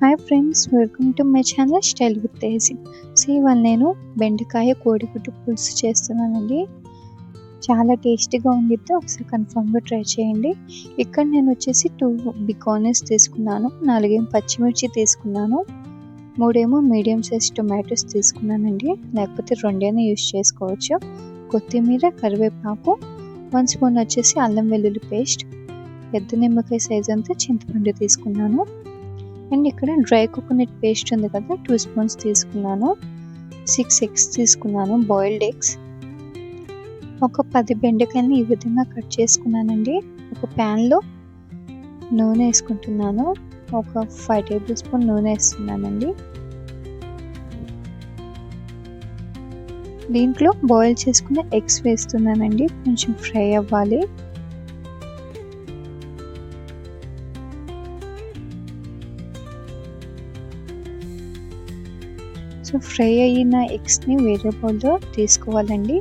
Hi friends, welcome to my channel style with Teji. So ఇవాళ నేను బెండకాయ కోడిగుడ్డు పులుసు చేస్తున్నానండి. చాలా టేస్టీగా ఉండిద్ది, ఒకసారి కన్ఫామ్గా ట్రై చేయండి. ఇక్కడ నేను వచ్చేసి 2 బిగ్ ఆనియన్స్ తీసుకున్నాను, 4 పచ్చిమిర్చి తీసుకున్నాను, 3 మీడియం సైజ్ టొమాటోస్ తీసుకున్నానండి, లేకపోతే 2 యూస్ చేసుకోవచ్చు. కొత్తిమీర, కరివేపాకు, 1 స్పూన్ వచ్చేసి అల్లం వెల్లుల్లి పేస్ట్, పెద్ద నిమ్మకాయ సైజ్ అంతా చింతపండు తీసుకున్నాను. అండ్ ఇక్కడ డ్రై కోకోనట్ పేస్ట్ ఉంది కదా, 2 స్పూన్స్ తీసుకున్నాను. 6 ఎగ్స్ తీసుకున్నాను, బాయిల్డ్ ఎగ్స్. ఒక 10 బెండకాయలని ఈ విధంగా కట్ చేసుకున్నానండి. ఒక ప్యాన్లో నూనె వేసుకుంటున్నాను, ఒక 5 టేబుల్ స్పూన్ నూనె వేస్తున్నానండి. దీంట్లో బాయిల్ చేసుకున్న ఎగ్స్ వేస్తున్నానండి, కొంచెం ఫ్రై అవ్వాలి. సో ఫ్రై అయిన ఎగ్స్ని వేరే బౌల్లో తీసుకోవాలండి.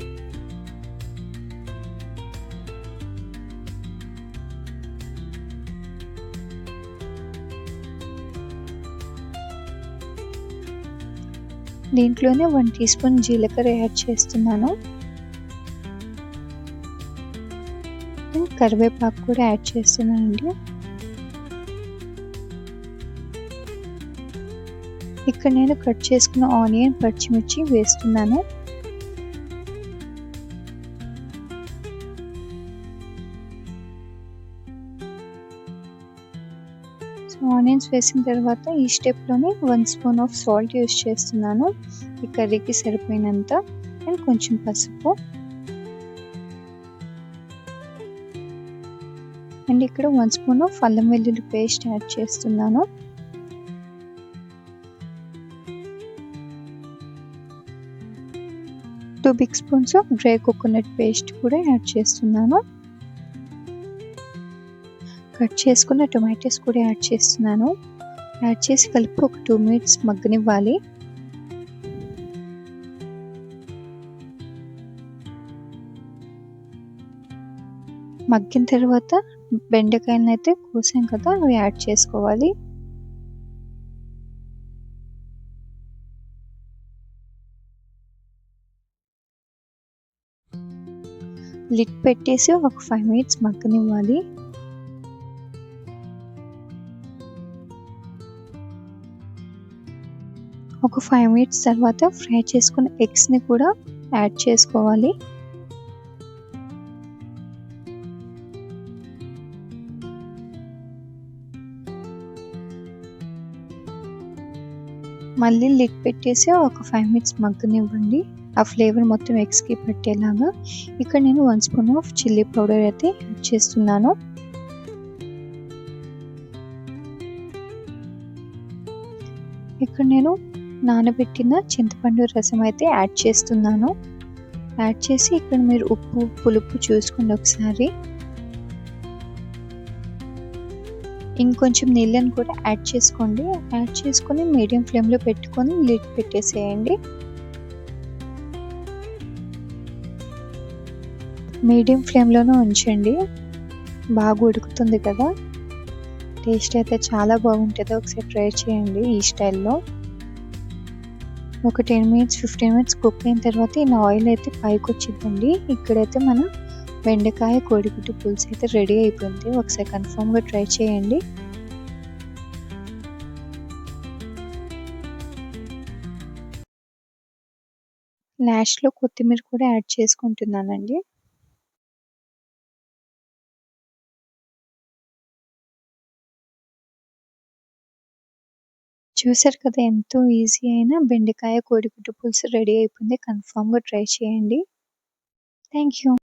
దీంట్లోనే 1 టీ స్పూన్ జీలకర్ర యాడ్ చేస్తున్నాను. కరివేపాకు కూడా యాడ్ చేస్తున్నానండి. ఇక్కడ నేను కట్ చేసుకున్న ఆనియన్, పచ్చిమిర్చి వేస్తున్నాను. సో ఆనియన్స్ వేసిన తర్వాత ఈ స్టెప్లోనే 1 స్పూన్ ఆఫ్ సాల్ట్ యూస్ చేస్తున్నాను, ఈ కర్రీకి సరిపోయినంత. అండ్ కొంచెం పసుపు. అండ్ ఇక్కడ 1 స్పూన్ ఆఫ్ అల్లం వెల్లుల్లి పేస్ట్ యాడ్ చేస్తున్నాను. Two big spoons of dry coconut paste కూడా యాడ్ చేస్తున్నాను. కట్ చేసుకున్న టొమాటోస్ కూడా యాడ్ చేస్తున్నాను. యాడ్ చేసి కలిపి ఒక 2 మినిట్స్ మగ్గనివ్వాలి. మగ్గిన తర్వాత బెండకాయలను అయితే కోసాం కదా, అవి యాడ్ చేసుకోవాలి. లిడ్ పెట్టేసి ఒక 5 మినిట్స్ మగ్గనివ్వాలి. ఒక 5 మినిట్స్ తర్వాత ఫ్రై చేసుకున్న ఎగ్స్ని కూడా యాడ్ చేసుకోవాలి. మళ్ళీ లిడ్ పెట్టేసి ఒక 5 మినిట్స్ మగ్గనివ్వండి, ఆ ఫ్లేవర్ మొత్తం ఎగ్స్కి పట్టేలాగా. ఇక్కడ నేను 1 స్పూన్ ఆఫ్ చిల్లీ పౌడర్ అయితే యాడ్ చేస్తున్నాను. ఇక్కడ నేను నానబెట్టిన చింతపండు రసం అయితే యాడ్ చేస్తున్నాను. యాడ్ చేసి ఇక్కడ మీరు ఉప్పు, పులుపు చూసుకోండి ఒకసారి. ఇంకొంచెం నీళ్ళని కూడా యాడ్ చేసుకోండి. యాడ్ చేసుకొని మీడియం ఫ్లేమ్లో పెట్టుకొని లిడ్ పెట్టేసేయండి. మీడియం ఫ్లేమ్లోనే ఉంచండి, బాగా ఉడుకుతుంది కదా. టేస్ట్ అయితే చాలా బాగుంటుంది, ఒకసారి ట్రై చేయండి ఈ స్టైల్లో. ఒక 10 మినిట్స్ 15 మినిట్స్ కుక్ అయిన తర్వాత ఇలా ఆయిల్ అయితే పైకి వచ్చిందండి. ఇక్కడైతే మన బెండకాయ కోడిగుడ్డు పులుసు అయితే రెడీ అయిపోయింది, ఒకసారి కన్ఫామ్గా ట్రై చేయండి. లాస్ట్లో కొత్తిమీర కూడా యాడ్ చేసుకుంటున్నానండి. చూసారు కదా, ఎంతో ఈజీ అయిన బెండకాయ కోడిగుడ్డు పులుసు రెడీ అయిపోయింది, కన్ఫామ్గా ట్రై చేయండి. Thank you.